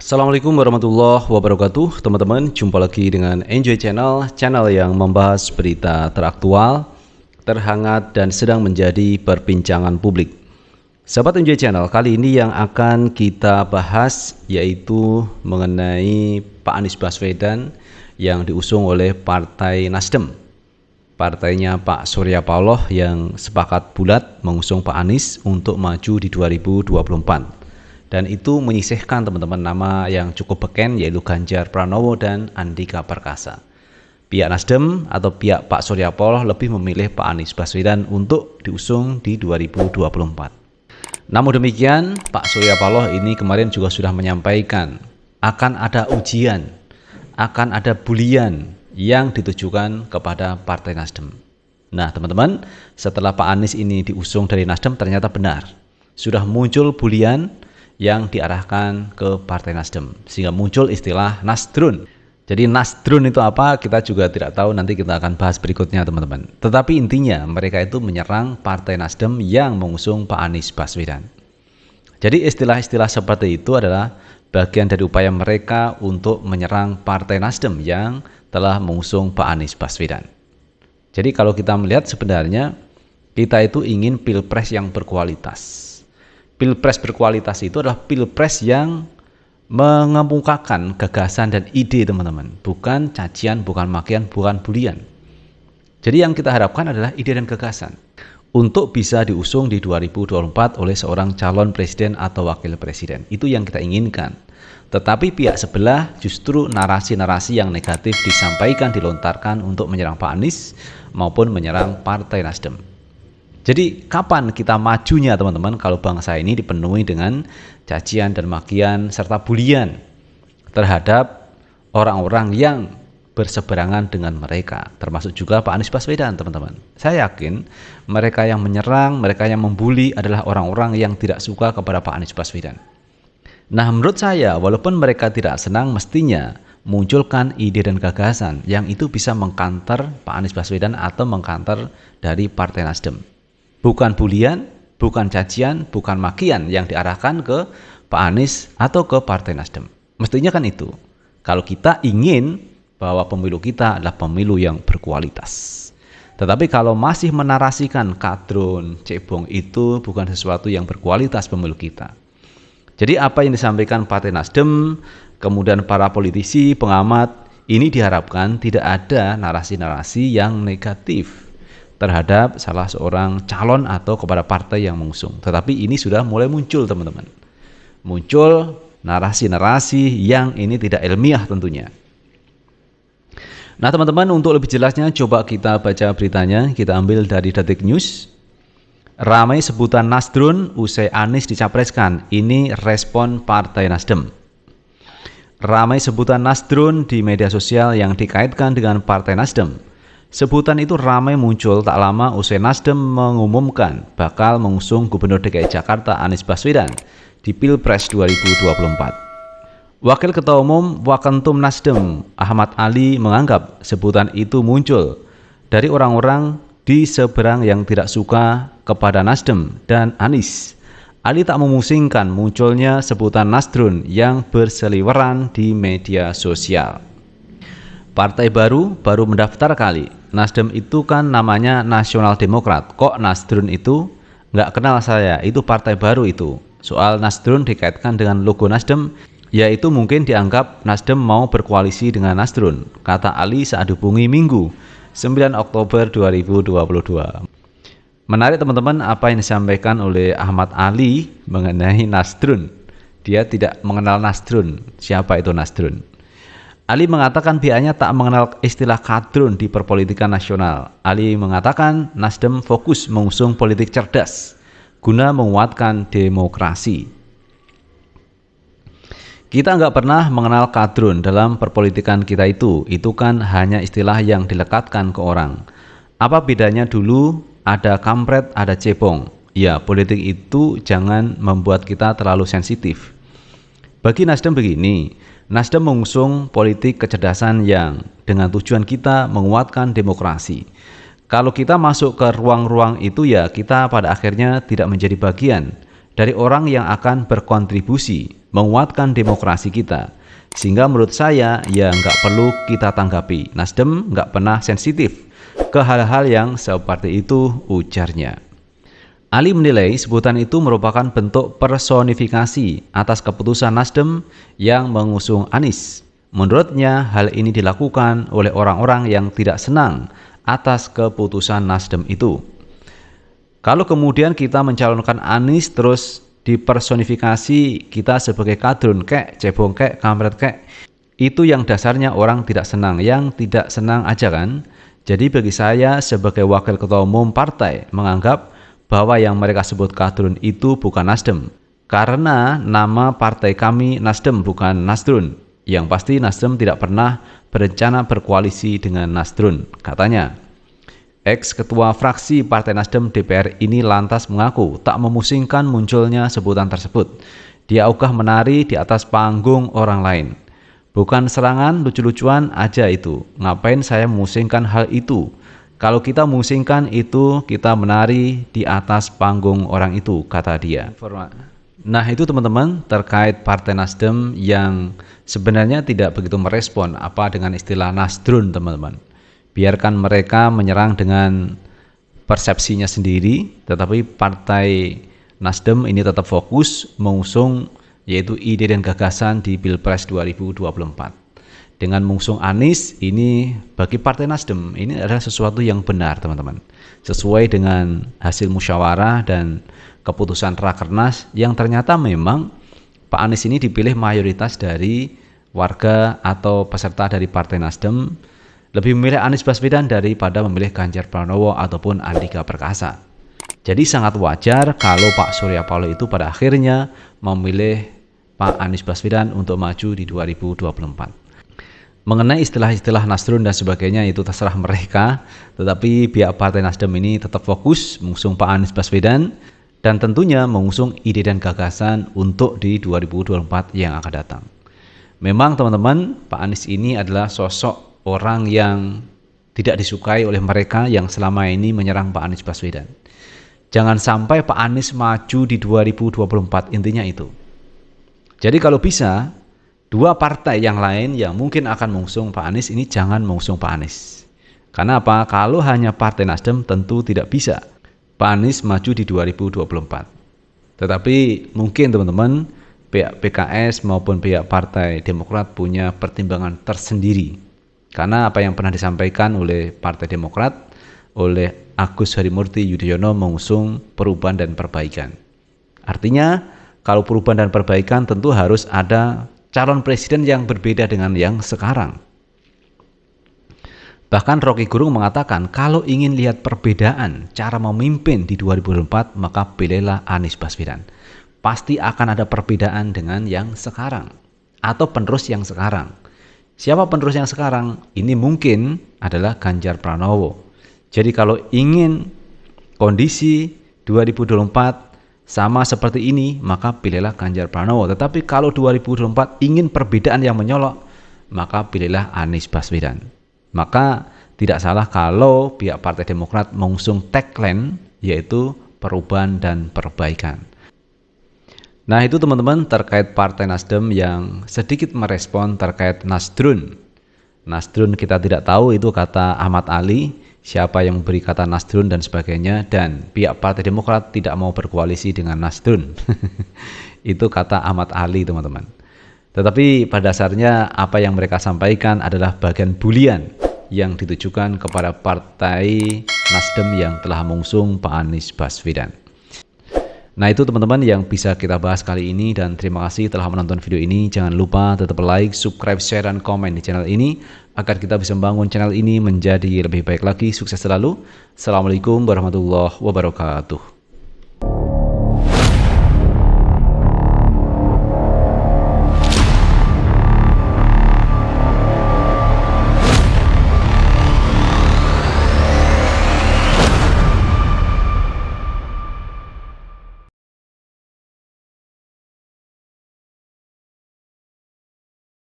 Assalamualaikum warahmatullahi wabarakatuh. Teman-teman, jumpa lagi dengan Enjoy Channel, channel yang membahas berita teraktual, terhangat dan sedang menjadi perbincangan publik. Sahabat Enjoy Channel, kali ini yang akan kita bahas yaitu mengenai Pak Anies Baswedan yang diusung oleh Partai Nasdem. Partainya Pak Surya Paloh yang sepakat bulat mengusung Pak Anies untuk maju di 2024. Dan itu menyisihkan teman-teman nama yang cukup beken yaitu Ganjar Pranowo dan Andika Perkasa. Pihak Nasdem atau pihak Pak Surya Paloh lebih memilih Pak Anies Baswedan untuk diusung di 2024. Namun demikian, Pak Surya Paloh ini kemarin juga sudah menyampaikan akan ada ujian, akan ada bulian yang ditujukan kepada Partai Nasdem. Nah teman-teman, setelah Pak Anies ini diusung dari Nasdem ternyata benar. Sudah muncul bulian yang diarahkan ke Partai Nasdem, sehingga muncul istilah Nasdrun. Jadi Nasdrun itu apa kita juga tidak tahu, nanti kita akan bahas berikutnya teman-teman. Tetapi intinya mereka itu menyerang Partai Nasdem yang mengusung Pak Anies Baswedan. Jadi istilah-istilah seperti itu adalah bagian dari upaya mereka untuk menyerang Partai Nasdem yang telah mengusung Pak Anies Baswedan. Jadi kalau kita melihat sebenarnya kita itu ingin pilpres yang berkualitas. Pilpres berkualitas itu adalah pilpres yang mengemukakan gagasan dan ide teman-teman, bukan cacian, bukan makian, bukan bulian. Jadi yang kita harapkan adalah ide dan gagasan untuk bisa diusung di 2024 oleh seorang calon presiden atau wakil presiden. Itu yang kita inginkan. Tetapi pihak sebelah justru narasi-narasi yang negatif disampaikan, dilontarkan untuk menyerang Pak Anies maupun menyerang Partai Nasdem. Jadi kapan kita majunya teman-teman kalau bangsa ini dipenuhi dengan cacian dan makian serta bulian terhadap orang-orang yang berseberangan dengan mereka, termasuk juga Pak Anies Baswedan teman-teman. Saya yakin mereka yang menyerang, mereka yang membuli adalah orang-orang yang tidak suka kepada Pak Anies Baswedan. Nah menurut saya walaupun mereka tidak senang, mestinya munculkan ide dan gagasan yang itu bisa mengkanter Pak Anies Baswedan atau mengkanter dari Partai Nasdem. Bukan bulian, bukan cacian, bukan makian yang diarahkan ke Pak Anies atau ke Partai Nasdem. Mestinya kan itu. Kalau kita ingin bahwa pemilu kita adalah pemilu yang berkualitas. Tetapi kalau masih menarasikan kadrun, cebong itu bukan sesuatu yang berkualitas pemilu kita. Jadi apa yang disampaikan Partai Nasdem, kemudian para politisi, pengamat, ini diharapkan tidak ada narasi-narasi yang negatif terhadap salah seorang calon atau kepada partai yang mengusung. Tetapi ini sudah mulai muncul teman-teman. Muncul narasi-narasi yang ini tidak ilmiah tentunya. Nah teman-teman, untuk lebih jelasnya coba kita baca beritanya. Kita ambil dari Detik News. Ramai sebutan Nasdrun usai Anies dicapreskan. Ini respon Partai Nasdem. Ramai sebutan Nasdrun di media sosial yang dikaitkan dengan Partai Nasdem. Sebutan itu ramai muncul tak lama usai Nasdem mengumumkan bakal mengusung Gubernur DKI Jakarta Anies Baswedan di Pilpres 2024. Wakil Ketua Umum Wakentum Nasdem Ahmad Ali menganggap sebutan itu muncul dari orang-orang di seberang yang tidak suka kepada Nasdem dan Anies. Ali tak memusingkan munculnya sebutan Nasdrun yang berseliweran di media sosial. Partai baru mendaftar kali. Nasdem itu kan namanya Nasional Demokrat. Kok Nasdrun itu? Nggak kenal saya, itu partai baru itu. Soal Nasdrun dikaitkan dengan logo Nasdem, yaitu mungkin dianggap Nasdem mau berkoalisi dengan Nasdrun, kata Ali saat hubungi Minggu 9 Oktober 2022. Menarik teman-teman apa yang disampaikan oleh Ahmad Ali mengenai Nasdrun. Dia tidak mengenal Nasdrun. Siapa itu Nasdrun? Ali mengatakan pihaknya tak mengenal istilah kadrun di perpolitikan nasional. Ali mengatakan Nasdem fokus mengusung politik cerdas guna menguatkan demokrasi. Kita nggak pernah mengenal kadrun dalam perpolitikan kita itu kan hanya istilah yang dilekatkan ke orang. Apa bedanya dulu ada kampret, ada cebong? Ya, politik itu jangan membuat kita terlalu sensitif. Bagi Nasdem begini, Nasdem mengusung politik kecerdasan yang dengan tujuan kita menguatkan demokrasi. Kalau kita masuk ke ruang-ruang itu ya kita pada akhirnya tidak menjadi bagian dari orang yang akan berkontribusi menguatkan demokrasi kita. Sehingga menurut saya ya nggak perlu kita tanggapi. Nasdem nggak pernah sensitif ke hal-hal yang seperti itu, ujarnya. Ali menilai sebutan itu merupakan bentuk personifikasi atas keputusan Nasdem yang mengusung Anies. Menurutnya hal ini dilakukan oleh orang-orang yang tidak senang atas keputusan Nasdem itu. Kalau kemudian kita mencalonkan Anies terus dipersonifikasi kita sebagai kadrun kek, cebong kek, kampret kek, itu yang dasarnya orang tidak senang, yang tidak senang aja kan. Jadi bagi saya sebagai wakil ketua umum partai menganggap bahwa yang mereka sebut kadrun itu bukan Nasdem. Karena nama partai kami Nasdem bukan Nasdrun. Yang pasti Nasdem tidak pernah berencana berkoalisi dengan Nasdrun, katanya. Ex-ketua fraksi Partai Nasdem DPR ini lantas mengaku tak memusingkan munculnya sebutan tersebut. Dia ogah menari di atas panggung orang lain. Bukan serangan lucu-lucuan aja itu. Ngapain saya memusingkan hal itu? Kalau kita memusingkan itu, kita menari di atas panggung orang itu, kata dia. Nah itu teman-teman terkait Partai Nasdem yang sebenarnya tidak begitu merespon apa dengan istilah Nasdrun, teman-teman. Biarkan mereka menyerang dengan persepsinya sendiri, tetapi Partai Nasdem ini tetap fokus mengusung yaitu ide dan gagasan di Pilpres 2024. Dengan mengusung Anies ini bagi Partai Nasdem ini adalah sesuatu yang benar, teman-teman. Sesuai dengan hasil musyawarah dan keputusan Rakernas yang ternyata memang Pak Anies ini dipilih mayoritas dari warga atau peserta dari Partai Nasdem lebih memilih Anies Baswedan daripada memilih Ganjar Pranowo ataupun Andika Perkasa. Jadi sangat wajar kalau Pak Surya Paloh itu pada akhirnya memilih Pak Anies Baswedan untuk maju di 2024. Mengenai istilah-istilah Nasdrun dan sebagainya itu terserah mereka, tetapi pihak Partai Nasdem ini tetap fokus mengusung Pak Anies Baswedan dan tentunya mengusung ide dan gagasan untuk di 2024 yang akan datang. Memang teman-teman, Pak Anies ini adalah sosok orang yang tidak disukai oleh mereka yang selama ini menyerang Pak Anies Baswedan. Jangan sampai Pak Anies maju di 2024, intinya itu. Jadi kalau bisa, dua partai yang lain yang mungkin akan mengusung Pak Anies ini jangan mengusung Pak Anies. Karena apa? Kalau hanya Partai Nasdem tentu tidak bisa Pak Anies maju di 2024. Tetapi mungkin teman-teman, pihak PKS maupun pihak Partai Demokrat punya pertimbangan tersendiri. Karena apa yang pernah disampaikan oleh Partai Demokrat, oleh Agus Harimurti Yudhoyono mengusung perubahan dan perbaikan. Artinya, kalau perubahan dan perbaikan tentu harus ada calon presiden yang berbeda dengan yang sekarang. Bahkan Rocky Gerung mengatakan, kalau ingin lihat perbedaan cara memimpin di 2024, maka pilihlah Anies Baswedan. Pasti akan ada perbedaan dengan yang sekarang, atau penerus yang sekarang. Siapa penerus yang sekarang? Ini mungkin adalah Ganjar Pranowo. Jadi kalau ingin kondisi 2024 sama seperti ini, maka pilihlah Ganjar Pranowo. Tetapi kalau 2024 ingin perbedaan yang menyolok, maka pilihlah Anies Baswedan. Maka tidak salah kalau pihak Partai Demokrat mengusung tagline yaitu perubahan dan perbaikan. Nah itu teman-teman terkait Partai Nasdem yang sedikit merespon terkait Nasdrun. Nasdrun kita tidak tahu itu kata Ahmad Ali, siapa yang memberi kata Nasdrun dan sebagainya, dan pihak Partai Demokrat tidak mau berkoalisi dengan Nasdrun. Itu kata Ahmad Ali teman-teman. Tetapi pada dasarnya apa yang mereka sampaikan adalah bagian bulian yang ditujukan kepada Partai Nasdem yang telah mengusung Pak Anies Baswedan. Nah itu teman-teman yang bisa kita bahas kali ini, dan terima kasih telah menonton video ini. Jangan lupa tetap like, subscribe, share, dan komen di channel ini agar kita bisa membangun channel ini menjadi lebih baik lagi. Sukses selalu. Assalamualaikum warahmatullahi wabarakatuh.